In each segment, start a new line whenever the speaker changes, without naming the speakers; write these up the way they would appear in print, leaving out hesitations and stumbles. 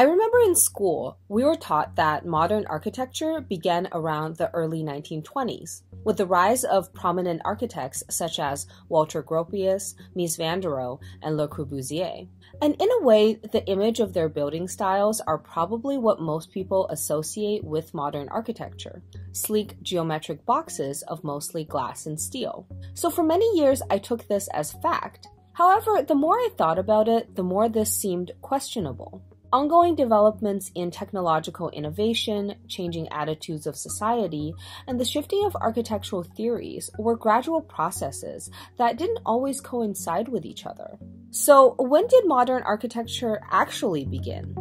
I remember in school, we were taught that modern architecture began around the early 1920s, with the rise of prominent architects such as Walter Gropius, Mies van der Rohe, and Le Corbusier. And in a way, the image of their building styles are probably what most people associate with modern architecture: sleek geometric boxes of mostly glass and steel. So for many years, I took this as fact. However, the more I thought about it, the more this seemed questionable. Ongoing developments in technological innovation, changing attitudes of society, and the shifting of architectural theories were gradual processes that didn't always coincide with each other. So, when did modern architecture actually begin?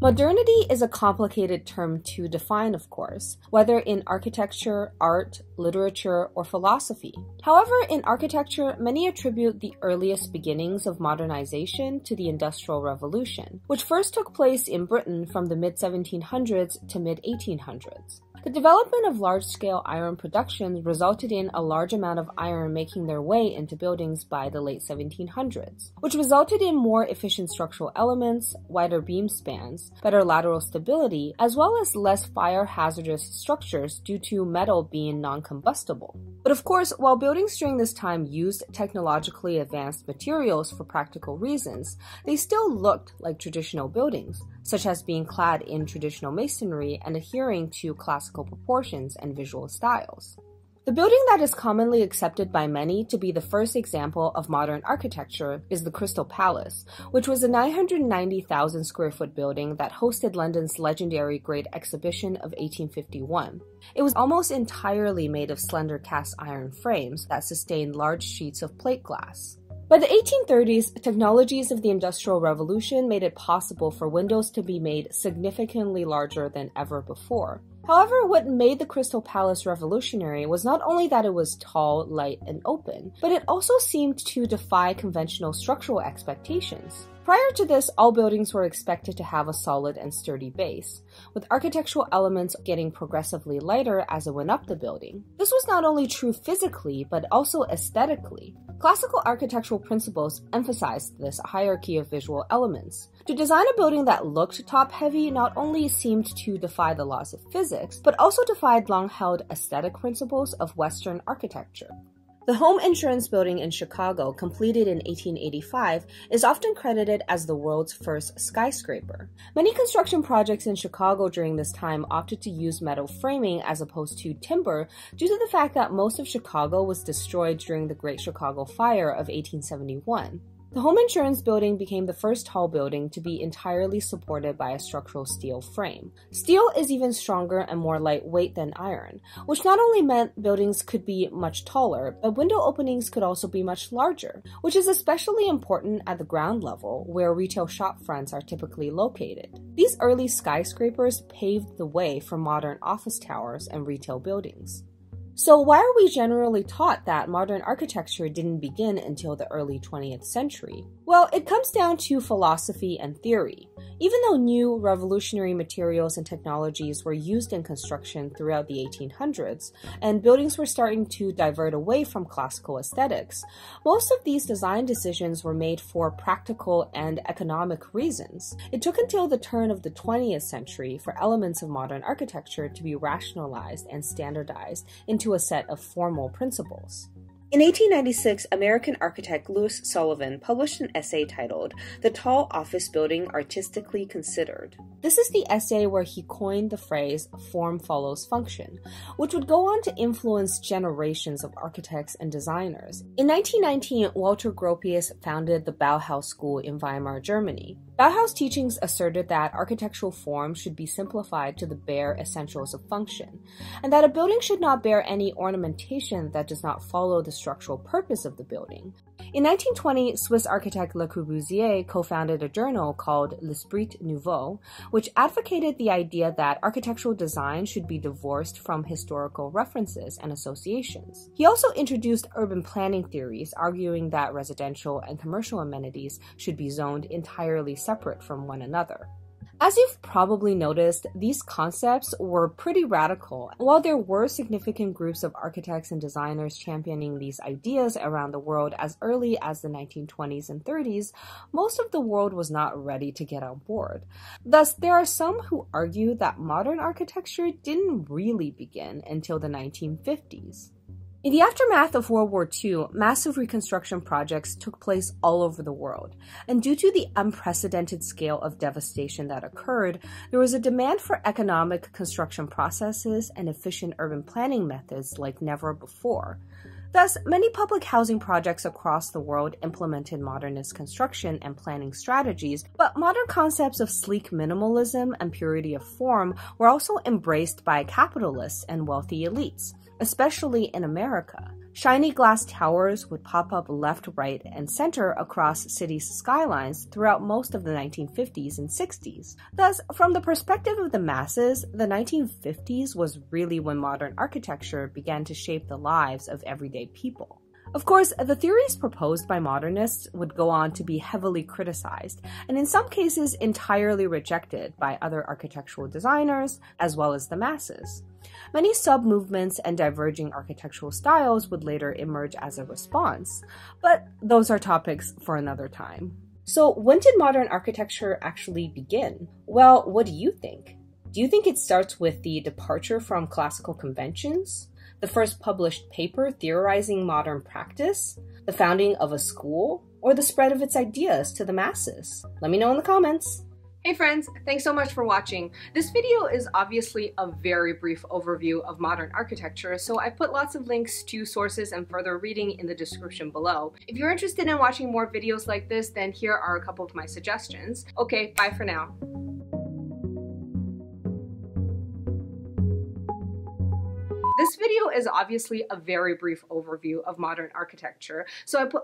Modernity is a complicated term to define, of course, whether in architecture, art, literature, or philosophy. However, in architecture, many attribute the earliest beginnings of modernization to the Industrial Revolution, which first took place in Britain from the mid-1700s to mid-1800s. The development of large-scale iron production resulted in a large amount of iron making their way into buildings by the late 1700s, which resulted in more efficient structural elements, wider beam spans, better lateral stability, as well as less fire-hazardous structures due to metal being non-combustible. But of course, while buildings during this time used technologically advanced materials for practical reasons, they still looked like traditional buildings, such as being clad in traditional masonry and adhering to classical proportions and visual styles. The building that is commonly accepted by many to be the first example of modern architecture is the Crystal Palace, which was a 990,000 square foot building that hosted London's legendary Great Exhibition of 1851. It was almost entirely made of slender cast iron frames that sustained large sheets of plate glass. By the 1830s, technologies of the Industrial Revolution made it possible for windows to be made significantly larger than ever before. However, what made the Crystal Palace revolutionary was not only that it was tall, light, and open, but it also seemed to defy conventional structural expectations. Prior to this, all buildings were expected to have a solid and sturdy base, with architectural elements getting progressively lighter as it went up the building. This was not only true physically, but also aesthetically. Classical architectural principles emphasized this hierarchy of visual elements. To design a building that looked top-heavy not only seemed to defy the laws of physics, but also defied long-held aesthetic principles of Western architecture. The Home Insurance Building in Chicago, completed in 1885, is often credited as the world's first skyscraper. Many construction projects in Chicago during this time opted to use metal framing as opposed to timber due to the fact that most of Chicago was destroyed during the Great Chicago Fire of 1871. The Home Insurance Building became the first tall building to be entirely supported by a structural steel frame. Steel is even stronger and more lightweight than iron, which not only meant buildings could be much taller, but window openings could also be much larger, which is especially important at the ground level, where retail shop fronts are typically located. These early skyscrapers paved the way for modern office towers and retail buildings. So why are we generally taught that modern architecture didn't begin until the early 20th century? Well, it comes down to philosophy and theory. Even though new revolutionary materials and technologies were used in construction throughout the 1800s, and buildings were starting to divert away from classical aesthetics, most of these design decisions were made for practical and economic reasons. It took until the turn of the 20th century for elements of modern architecture to be rationalized and standardized into a set of formal principles. In 1896, American architect Louis Sullivan published an essay titled "The Tall Office Building Artistically Considered." This is the essay where he coined the phrase "form follows function," which would go on to influence generations of architects and designers. In 1919, Walter Gropius founded the Bauhaus school in Weimar, Germany. Bauhaus teachings asserted that architectural form should be simplified to the bare essentials of function, and that a building should not bear any ornamentation that does not follow the structural purpose of the building. In 1920, Swiss architect Le Corbusier co-founded a journal called L'Esprit Nouveau, which advocated the idea that architectural design should be divorced from historical references and associations. He also introduced urban planning theories, arguing that residential and commercial amenities should be zoned entirely separate from one another. As you've probably noticed, these concepts were pretty radical. While there were significant groups of architects and designers championing these ideas around the world as early as the 1920s and 30s, most of the world was not ready to get on board. Thus, there are some who argue that modern architecture didn't really begin until the 1950s. In the aftermath of World War II, massive reconstruction projects took place all over the world, and due to the unprecedented scale of devastation that occurred, there was a demand for economic construction processes and efficient urban planning methods like never before. Thus, many public housing projects across the world implemented modernist construction and planning strategies, but modern concepts of sleek minimalism and purity of form were also embraced by capitalists and wealthy elites, especially in America. Shiny glass towers would pop up left, right, and center across cities' skylines throughout most of the 1950s and 60s. Thus, from the perspective of the masses, the 1950s was really when modern architecture began to shape the lives of everyday people. Of course, the theories proposed by modernists would go on to be heavily criticized, and in some cases entirely rejected by other architectural designers, as well as the masses. Many sub-movements and diverging architectural styles would later emerge as a response, but those are topics for another time. So when did modern architecture actually begin? Well, what do you think? Do you think it starts with the departure from classical conventions? The first published paper theorizing modern practice? The founding of a school? Or the spread of its ideas to the masses? Let me know in the comments. Hey friends, thanks so much for watching. This video is obviously a very brief overview of modern architecture, so I put lots of links to sources and further reading in the description below. If you're interested in watching more videos like this, then here are a couple of my suggestions. Okay, bye for now. This video is obviously a very brief overview of modern architecture, so I put